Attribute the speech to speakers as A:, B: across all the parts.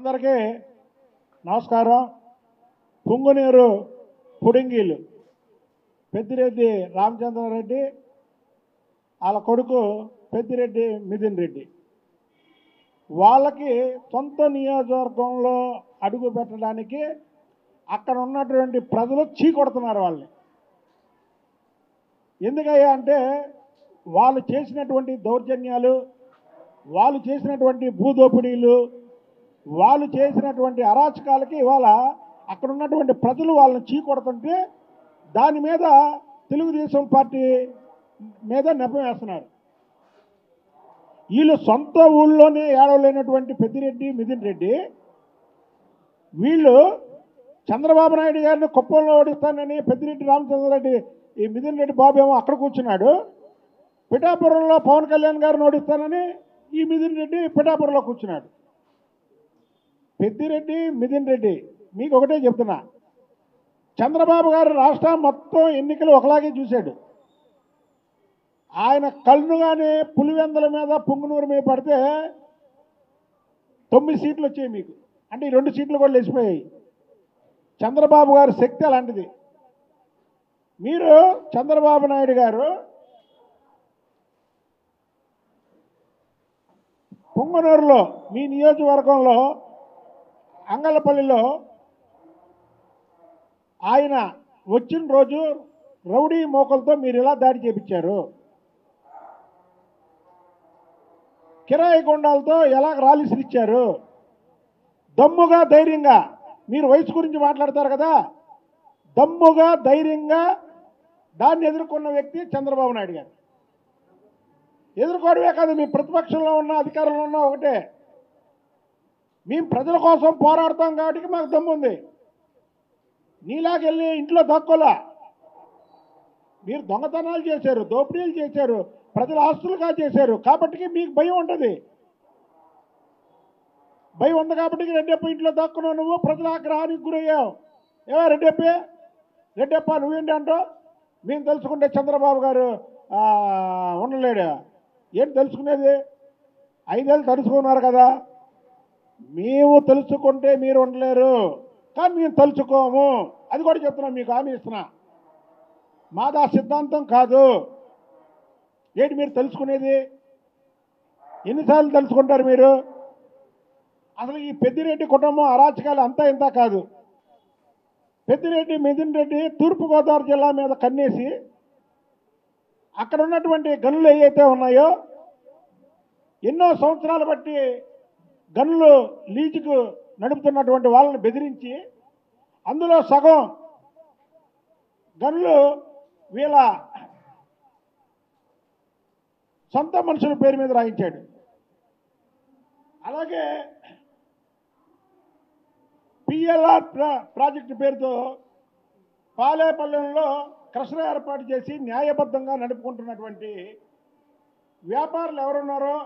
A: అందరికీ నమస్కారం. పుంగునూరు పుడింగీలు పెద్దిరెడ్డి రామచంద్రారెడ్డి, వాళ్ళ కొడుకు పెద్దిరెడ్డి మిథున్ రెడ్డి, వాళ్ళకి సొంత నియోజకవర్గంలో అడుగు పెట్టడానికి అక్కడ ఉన్నటువంటి ప్రజలు చీకొడుతున్నారు వాళ్ళని. ఎందుకయ్యా అంటే వాళ్ళు చేసినటువంటి దౌర్జన్యాలు, వాళ్ళు చేసినటువంటి భూదోపిడీలు, వాళ్ళు చేసినటువంటి అరాచకాలకి ఇవాళ అక్కడ ఉన్నటువంటి ప్రజలు వాళ్ళని చీకొడుతుంటే దాని మీద తెలుగుదేశం పార్టీ మీద నెపం వేస్తున్నారు. వీళ్ళు సొంత ఊళ్ళోనే ఏడవలేనటువంటి పెద్దిరెడ్డి మిథున్ రెడ్డి వీళ్ళు చంద్రబాబు నాయుడు గారిని కుప్పంలో ఓడిస్తానని పెద్దిరెడ్డి రామచంద్రారెడ్డి ఈ మిథున్ రెడ్డి బాబు ఏమో అక్కడ కూర్చున్నాడు. పిఠాపురంలో పవన్ కళ్యాణ్ గారిని ఓడిస్తానని ఈ మిథున్ రెడ్డి పిఠాపురంలో కూర్చున్నాడు. పెద్దిరెడ్డి మిథున్ రెడ్డి మీకు ఒకటే చెప్తున్నా, చంద్రబాబు గారు రాష్ట్రం మొత్తం ఎన్నికలు ఒకలాగే చూశాడు. ఆయన కళ్ళుగానే పులివెందల మీద పుంగునూరు మీద పడితే 9 సీట్లు వచ్చాయి మీకు, అంటే ఈ 2 సీట్లు కూడా లేచిపోయాయి. చంద్రబాబు గారి శక్తి అలాంటిది. మీరు చంద్రబాబు నాయుడు గారు పుంగనూరులో మీ నియోజకవర్గంలో అంగళ్ళపల్లిలో ఆయన వచ్చిన రోజు రౌడీ మోకలతో మీరు ఇలా దాడి చేపించారు, కిరాయి గుండాలతో ఎలా రాలిసిరిచ్చారు, దమ్ముగా ధైర్యంగా మీరు వయసు గురించి మాట్లాడతారు కదా, దమ్ముగా ధైర్యంగా దాన్ని ఎదుర్కొన్న వ్యక్తి చంద్రబాబు నాయుడు గారు. ఎదుర్కోవడమే కాదు, మీ ప్రతిపక్షంలో ఉన్న అధికారంలో ఉన్న ఒకటే, మేము ప్రజల కోసం పోరాడతాం కాబట్టి మాకు దమ్ము ఉంది. నీలాగెళ్ళి ఇంట్లో దక్కోలా, మీరు దొంగతనాలు చేశారు, దోపిడీలు చేశారు, ప్రజల ఆస్తులుగా చేశారు కాబట్టి మీకు భయం ఉంటుంది. భయం ఉంది కాబట్టి రెడ్డప్ప ఇంట్లో దక్కున్నావు, నువ్వు ప్రజల ఆగ్రహానికి గురయ్యావు. ఏవో రెడ్డప్ప నువ్వేంటి అంటావు? మేము తెలుసుకుంటే చంద్రబాబు గారు ఉండలేడు. ఏంటి తెలుసుకునేది? 5 ఏళ్ళు తెలుసుకున్నారు కదా. మేము తెలుసుకుంటే మీరు ఉండలేరు, కానీ మేము తలుచుకోము. అది కూడా చెప్తున్నాం, మీకు హామీ ఇస్తున్నా. మాదా సిద్ధాంతం కాదు. ఏంటి మీరు తెలుసుకునేది? ఎన్నిసార్లు తెలుసుకుంటారు మీరు? అసలు ఈ పెద్దిరెడ్డి కుటుంబం అరాచకాలు అంతా ఇంత కాదు. పెద్దిరెడ్డి మిథున్ రెడ్డి తూర్పుగోదావరి జిల్లా మీద కన్నేసి అక్కడ ఉన్నటువంటి గనులు ఏవైతే ఉన్నాయో ఎన్నో సంవత్సరాలు బట్టి గనులు లీజుకు నడుపుతున్నటువంటి వాళ్ళని బెదిరించి అందులో సగం గనులు వీళ్ళ సొంత మనుషుల పేరు మీద రాయించాడు. అలాగే పిఎల్ఆర్ ప్రాజెక్టు పేరుతో పాలేపల్లెంలో క్రషర్ ఏర్పాటు చేసి న్యాయబద్ధంగా నడుపుకుంటున్నటువంటి వ్యాపారులు ఎవరున్నారో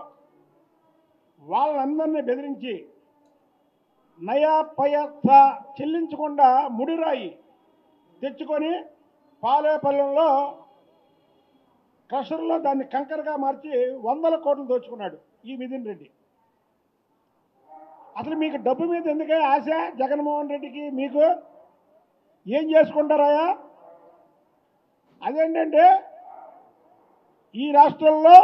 A: వాళ్ళందరినీ బెదిరించి నయా పైసా చెల్లించకుండా ముడిరాయి తెచ్చుకొని పాలేపల్లెంలో క్రషర్లో దాన్ని కంకరగా మార్చి 100 కోట్లు దోచుకున్నాడు ఈ మిథున్ రెడ్డి. అసలు మీకు డబ్బు మీద ఎందుకే ఆశ? జగన్మోహన్ రెడ్డికి మీకు ఏం చేసుకుంటారాయా? అదేంటంటే ఈ రాష్ట్రంలో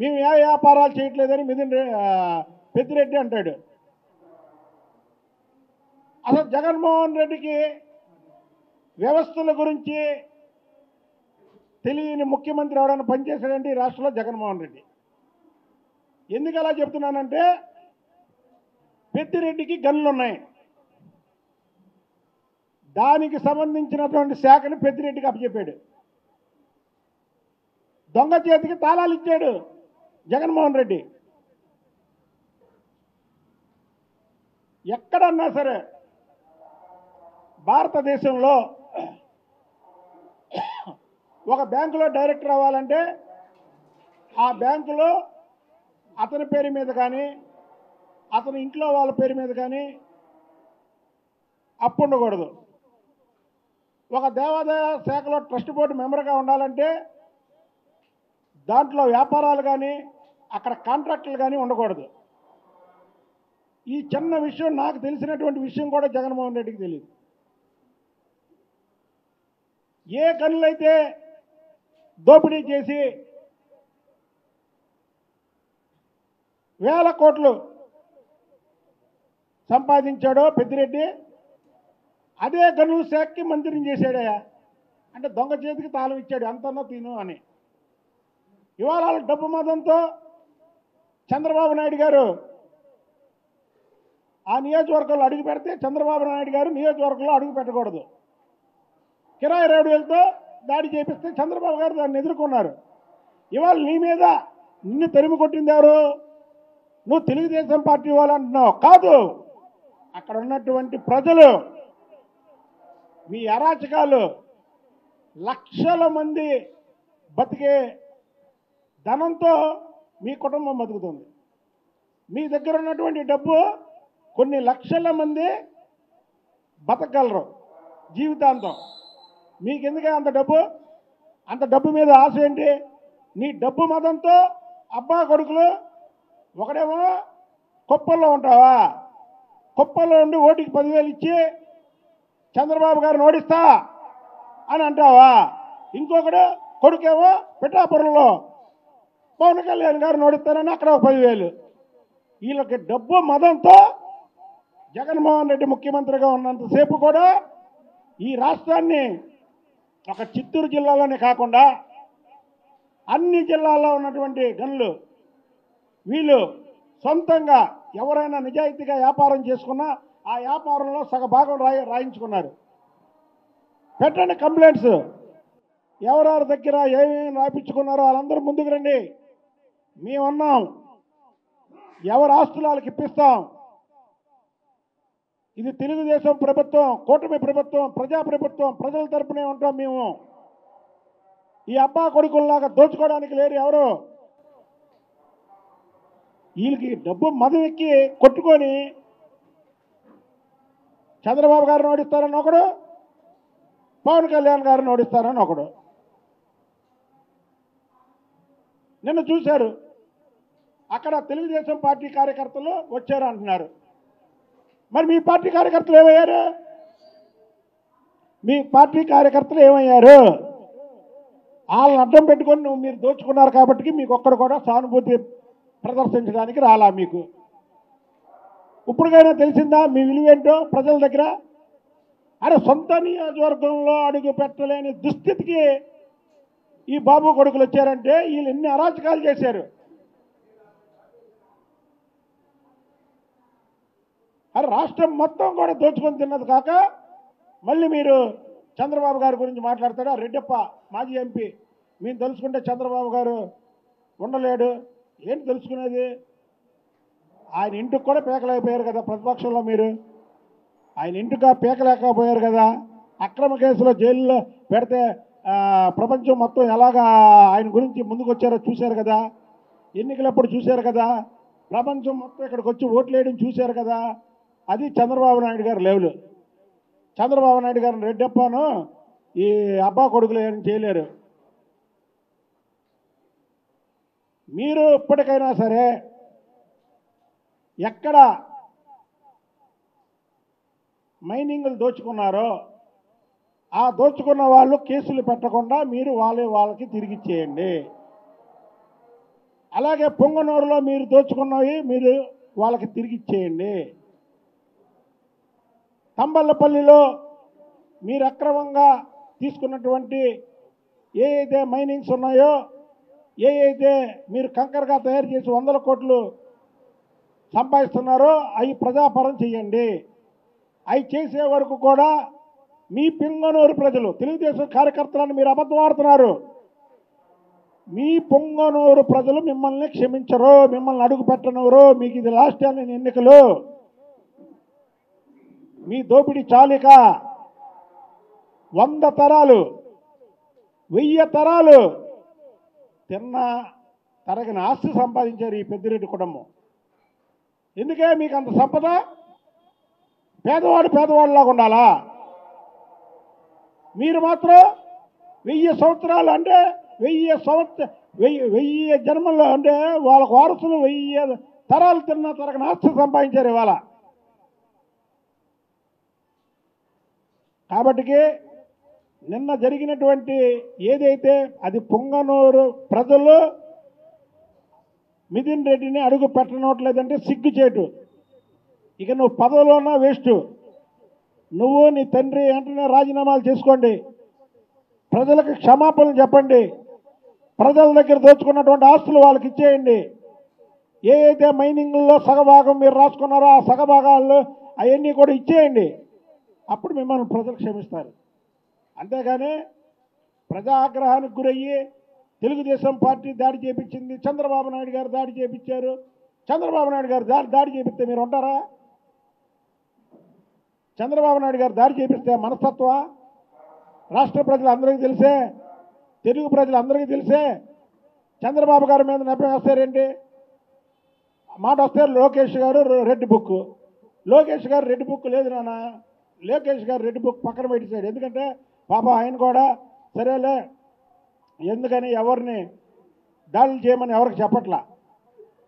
A: మేము ఏ వ్యాపారాలు చేయట్లేదని పెద్దిరెడ్డి అంటాడు. అసలు జగన్మోహన్ రెడ్డికి వ్యవస్థల గురించి తెలియని ముఖ్యమంత్రి ఎవరైనా పనిచేశాడంటే ఈ రాష్ట్రంలో జగన్మోహన్ రెడ్డి. ఎందుకు అలా చెప్తున్నానంటే పెద్దిరెడ్డికి గన్నులు ఉన్నాయి, దానికి సంబంధించినటువంటి శాఖను పెద్దిరెడ్డికి అప్పచెప్పాడు. దొంగ చేతికి తాళాలు ఇచ్చాడు జగన్మోహన్ రెడ్డి. ఎక్కడన్నా సరే భారతదేశంలో ఒక బ్యాంకులో డైరెక్టర్ అవ్వాలంటే ఆ బ్యాంకులో అతని పేరు మీద కానీ అతని ఇంట్లో వాళ్ళ పేరు మీద కానీ అప్పు ఉండకూడదు. ఒక దేవాదాయ శాఖలో ట్రస్ట్ బోర్డు మెంబర్గా ఉండాలంటే దాంట్లో వ్యాపారాలు కానీ అక్కడ కాంట్రాక్టులు కానీ ఉండకూడదు. ఈ చిన్న విషయం, నాకు తెలిసినటువంటి విషయం కూడా జగన్మోహన్ రెడ్డికి తెలియదు. ఏ గనులైతే దోపిడీ చేసి వేల కోట్లు సంపాదించాడో పెద్దిరెడ్డి, అదే గనుల శాఖకి మంత్రిని చేశాడయా. అంటే దొంగ చేతికి తాళం ఇచ్చాడు, ఎంతన్నా తిను అని. ఇవాళ డబ్బు మదంతో చంద్రబాబు నాయుడు గారు ఆ నియోజకవర్గంలో అడుగు పెడితే చంద్రబాబు నాయుడు గారు నియోజకవర్గంలో అడుగు పెట్టకూడదు. కిరాయి రేవులతో దాడి చేపిస్తే చంద్రబాబు గారు దాన్ని ఎదుర్కొన్నారు. ఇవాళ నీ మీద నిన్ను తరిమి కొట్టింది ఎవరు? నువ్వు తెలుగుదేశం పార్టీ వాళ్ళు అంటున్నావు. కాదు, అక్కడ ఉన్నటువంటి ప్రజలు. మీ అరాచకాలు, లక్షల మంది బతికే ధనంతో మీ కుటుంబం బతుకుతుంది. మీ దగ్గర ఉన్నటువంటి డబ్బు కొన్ని లక్షల మంది బతకగలరు జీవితాంతం. మీకెందుకే అంత డబ్బు? అంత డబ్బు మీద ఆశ ఏంటి? నీ డబ్బు మదంతో అబ్బా కొడుకులు, ఒకడేమో కుప్పల్లో ఉంటావా, కుప్పల్లో ఉండి ఓటికి 10,000 ఇచ్చి చంద్రబాబు గారిని ఓడిస్తా అని అంటావా? ఇంకొకడు కొడుకేమో పిఠాపురంలో పవన్ కళ్యాణ్ గారిని ఓడిస్తానని అక్కడ 10,000. వీళ్ళకి డబ్బు మదంతో జగన్మోహన్ రెడ్డి ముఖ్యమంత్రిగా ఉన్నంతసేపు కూడా ఈ రాష్ట్రాన్ని ఒక చిత్తూరు జిల్లాలోనే కాకుండా అన్ని జిల్లాల్లో ఉన్నటువంటి గనులు వీళ్ళు సొంతంగా ఎవరైనా నిజాయితీగా వ్యాపారం చేసుకున్నా ఆ వ్యాపారంలో సగభాగం రాయించుకున్నారు. పెట్టండి కంప్లైంట్స్. ఎవరెవరి దగ్గర ఏమేమి రాయించుకున్నారో వాళ్ళందరూ ముందుకు రండి. మేమన్నాం, ఎవరి ఆస్తులు వాళ్ళకి ఇప్పిస్తాం. ఇది తెలుగుదేశం ప్రభుత్వం, కూటమి ప్రభుత్వం, ప్రజాప్రభుత్వం, ప్రజల తరపునే ఉంటాం మేము. ఈ అబ్బా కొడుకుల్లాగా దోచుకోవడానికి లేరు ఎవరు. వీళ్ళకి డబ్బు మదం ఎక్కి కొట్టుకొని చంద్రబాబు గారిని ఓడిస్తారని ఒకడు, పవన్ కళ్యాణ్ గారిని ఓడిస్తారని ఒకడు. నిన్న చూశారు, అక్కడ తెలుగుదేశం పార్టీ కార్యకర్తలు వచ్చారు అంటున్నారు. మరి మీ పార్టీ కార్యకర్తలు ఏమయ్యారు? మీ పార్టీ కార్యకర్తలు ఏమయ్యారు? వాళ్ళని అడ్డం పెట్టుకొని మీరు దోచుకున్నారు కాబట్టి మీకు ఒక్కడు కూడా సానుభూతి ప్రదర్శించడానికి రాలా. మీకు ఇప్పటికైనా తెలిసిందా మీ విలువేంటో ప్రజల దగ్గర? అరే, సొంత నియోజకవర్గంలో అడుగు పెట్టలేని దుస్థితికి ఈ బాబు కొడుకులు వచ్చారంటే వీళ్ళు ఎన్ని అరాచకాలు చేశారు. అరే, రాష్ట్రం మొత్తం కూడా దోచుకొని తిన్నది కాక మళ్ళీ మీరు చంద్రబాబు గారి గురించి మాట్లాడతాడా? రెడ్డప్ప మాజీ ఎంపీ, మేము తెలుసుకుంటే చంద్రబాబు గారు ఉండలేడు. ఏంటి తెలుసుకునేది? ఆయన ఇంటికి కూడా పీకలేకపోయారు కదా ప్రతిపక్షంలో మీరు. ఆయన ఇంటికి పీకలేకపోయారు కదా. అక్రమ కేసులో జైల్లో పెడితే ప్రపంచం మొత్తం ఎలాగా ఆయన గురించి ముందుకు వచ్చారో చూశారు కదా. ఎన్నికలప్పుడు చూశారు కదా. ప్రపంచం మొత్తం ఇక్కడికి వచ్చి ఓట్లు వేయడం చూశారు కదా. అది చంద్రబాబు నాయుడు గారు లెవెల్. చంద్రబాబు నాయుడు గారిని రెడ్డప్పను ఈ అబ్బా కొడుకులు ఏం చేయలేరు. మీరు ఇప్పటికైనా సరే ఎక్కడ మైనింగ్లు దోచుకున్నారో ఆ దోచుకున్న వాళ్ళు కేసులు పెట్టకుండా మీరు వాళ్ళకి తిరిగి ఇచ్చేయండి. అలాగే పొంగనూరులో మీరు దోచుకున్నవి మీరు వాళ్ళకి తిరిగి ఇచ్చేయండి. తంబళ్ళపల్లిలో మీరు అక్రమంగా తీసుకున్నటువంటి ఏ అయితే మైనింగ్స్ ఉన్నాయో, ఏ అయితే మీరు కంకరగా తయారు చేసి 100 కోట్లు సంపాదిస్తున్నారో అవి ప్రజాపరం చేయండి. అవి చేసే వరకు కూడా మీ పొంగనూరు ప్రజలు, తెలుగుదేశం కార్యకర్తలను మీరు అబద్ధం ఆడుతున్నారు. మీ పొంగనూరు ప్రజలు మిమ్మల్ని క్షమించరు, మిమ్మల్ని అడుగు పెట్టనవరు. మీకు ఇది లాస్ట్ టైం ఎన్నికలు. మీ దోపిడీ చాలిక 100 తరాలు 1000 తరాలు తిన్న తరగని ఆస్తి సంపాదించారు ఈ పెద్దిరెడ్డి కుటుంబం. ఎందుకే మీకు అంత సంపద? పేదవాడిలాగా ఉండాలా? మీరు మాత్రం 1000 సంవత్సరాలు అంటే వెయ్యి జన్మల్లో అంటే వాళ్ళకు వారసులు 1000 తరాలు తిన్న తరగని ఆస్తి సంపాదించారు ఇవాళ. కాబట్టికి నిన్న జరిగినటువంటి ఏదైతే అది పొంగనూరు ప్రజలు మిథున్ రెడ్డిని అడుగు పెట్టనట్లేదంటే సిగ్గుచేటు. ఇక నువ్వు పదవిలోనా వేస్ట్. నువ్వు నీ తండ్రి వెంటనే రాజీనామాలు చేసుకోండి, ప్రజలకు క్షమాపణలు చెప్పండి, ప్రజల దగ్గర దోచుకున్నటువంటి ఆస్తులు వాళ్ళకి ఇచ్చేయండి. ఏ అయితే మైనింగ్లో సగభాగం మీరు రాసుకున్నారో ఆ సగభాగాల్లో అవన్నీ కూడా ఇచ్చేయండి. అప్పుడు మిమ్మల్ని ప్రజలు క్షమిస్తారు. అంతేగాని ప్రజా ఆగ్రహానికి గురయ్యి తెలుగుదేశం పార్టీ దాడి చేపించింది, చంద్రబాబు నాయుడు గారు దాడి చేపించారు, చంద్రబాబు నాయుడు గారు దాడి చేపిస్తే మీరు ఉంటారా? చంద్రబాబు నాయుడు గారు దాడి చేపిస్తే మనస్తత్వం రాష్ట్ర ప్రజలందరికీ తెలిసే, తెలుగు ప్రజలందరికీ తెలిసే చంద్రబాబు గారి మీద నెపం వేస్తారేంటి? మాట వస్తే లోకేష్ గారు రెడ్ బుక్, లోకేష్ గారు రెడ్ బుక్ లేదు నాన్న, లోకేష్ గారు రెడ్ బుక్ పక్కన పెట్టేశాడు. ఎందుకంటే పాప ఆయన కూడా సరేలే, ఎందుకని ఎవరిని దాడులు చేయమని ఎవరికి చెప్పట్లా.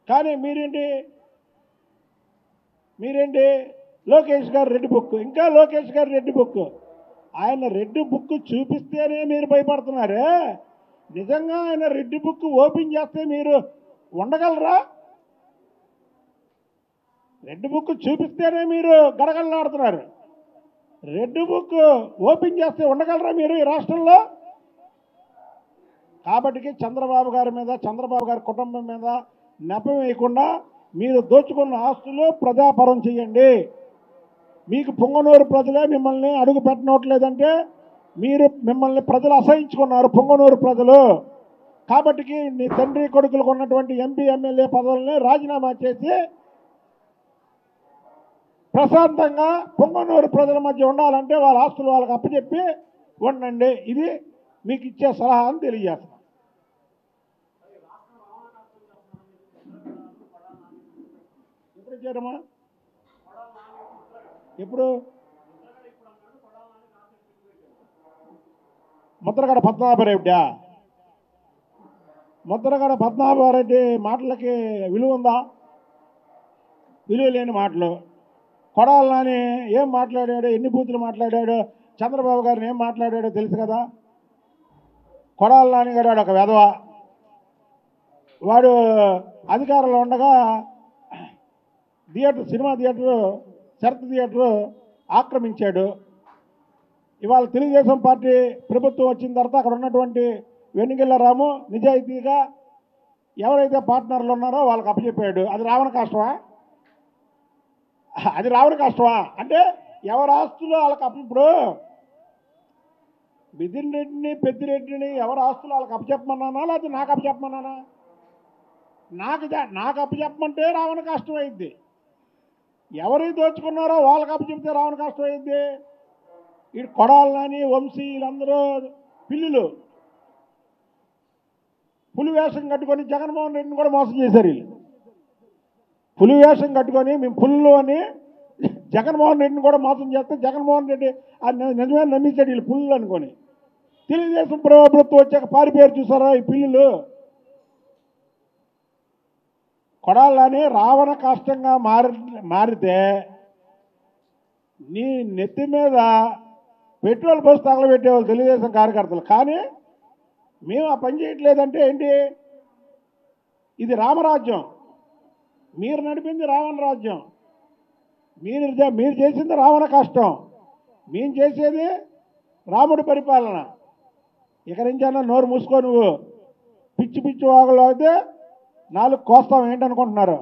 A: కానీ మీరేంటి లోకేష్ గారు రెడ్ బుక్, ఇంకా లోకేష్ గారు రెడ్ బుక్. ఆయన రెడ్ బుక్ చూపిస్తేనే మీరు భయపడుతున్నారే. నిజంగా ఆయన రెడ్ బుక్ ఓపెన్ చేస్తే మీరు ఉండగలరా? రెడ్ బుక్ చూపిస్తేనే మీరు గడగడలాడుతున్నారు. రెడ్ బుక్ ఓపెన్ చేస్తే ఉండగలరా మీరు ఈ రాష్ట్రంలో? కాబట్టి చంద్రబాబు గారి మీద, చంద్రబాబు గారి కుటుంబం మీద నెపం వేయకుండా మీరు దోచుకున్న ఆస్తులు ప్రజాపరం చేయండి. మీకు పొంగనూరు ప్రజలే మిమ్మల్ని అడుగు పెట్టనట్లేదంటే మిమ్మల్ని ప్రజలు అసహించుకున్నారు, పొంగనూరు ప్రజలు. కాబట్టి నీ తండ్రి కొడుకులకు ఉన్నటువంటి ఎంపీ ఎమ్మెల్యే పదవుల్ని రాజీనామా చేసి ప్రశాంతంగా పొంగనూరు ప్రజల మధ్య ఉండాలంటే వాళ్ళ ఆస్తులు వాళ్ళకి అప్పచెప్పి ఉండండి. ఇది మీకు ఇచ్చే సలహా అని తెలియజేస్తాను. ఎప్పుడు ఇచ్చారమ్మా? ఎప్పుడు? ముద్రగడ పద్మనాభరెడ్డి. ముద్రగడ పద్మనాభరెడ్డి మాటలకి విలువ ఉందా? విలువ లేని మాటలు. కొడాలి నాని ఏం మాట్లాడాడో, ఎన్ని బూతులు మాట్లాడాడో, చంద్రబాబు గారిని ఏం మాట్లాడాడో తెలుసు కదా. కొడాలి నాని గారు ఒక వెధవ. వాడు అధికారంలో ఉండగా సినిమా థియేటరు, శరత్ థియేటరు ఆక్రమించాడు. ఇవాళ తెలుగుదేశం పార్టీ ప్రభుత్వం వచ్చిన తర్వాత అక్కడ ఉన్నటువంటి వెనుగెళ్ళ రాము నిజాయితీగా ఎవరైతే పార్ట్నర్లు ఉన్నారో వాళ్ళకి అప్పచెప్పాడు. అది రావణ కష్టమా? అది రావణ కష్టమా? అంటే ఎవరి ఆస్తులు వాళ్ళకి ఇప్పుడు మిథున్ రెడ్డిని, పెద్దిరెడ్డిని ఎవరి ఆస్తులు వాళ్ళకి అప్పచెప్పమన్నానా, లేకపోతే నాకు అప్పచెప్పమన్నానా? నాకు అప్పచెప్పమంటే రావణ కష్టం అయింది. ఎవరు దోచుకున్నారో వాళ్ళకి అప్పచెప్తే రావణ కష్టం అయింది. వీడు కొడాలని, వంశీ వీళ్ళందరూ పిల్లులు. పులి వేషం కట్టుకొని జగన్మోహన్ రెడ్డిని కూడా మోసం చేశారు వీళ్ళు. పులి వేషం కట్టుకొని మేము పుల్లు అని జగన్మోహన్ రెడ్డిని కూడా మోసం చేస్తే జగన్మోహన్ రెడ్డి నిజమే నమ్మించాడు వీళ్ళు పుల్లు అనుకొని. తెలుగుదేశం ప్రభుత్వం వచ్చాక పారిపోయారు చూసారా ఈ పిల్లులు. కొడాలని రావణ కష్టంగా మారితే నీ నెత్తి మీద పెట్రోల్ బస్సు తగలబెట్టేవాళ్ళు తెలుగుదేశం కార్యకర్తలు. కానీ మేము ఆ పని చేయట్లేదంటే ఏంటి? ఇది రామరాజ్యం, మీరు నడిపింది రావణ రాజ్యం. మీరు చేసింది రావణ కష్టం, మేము చేసేది రాముడి పరిపాలన. ఇక నుంచైనా నోరు మూసుకో. నువ్వు పిచ్చి వాగులు అయితే 4 కోస్తాం ఏంటనుకుంటున్నారు?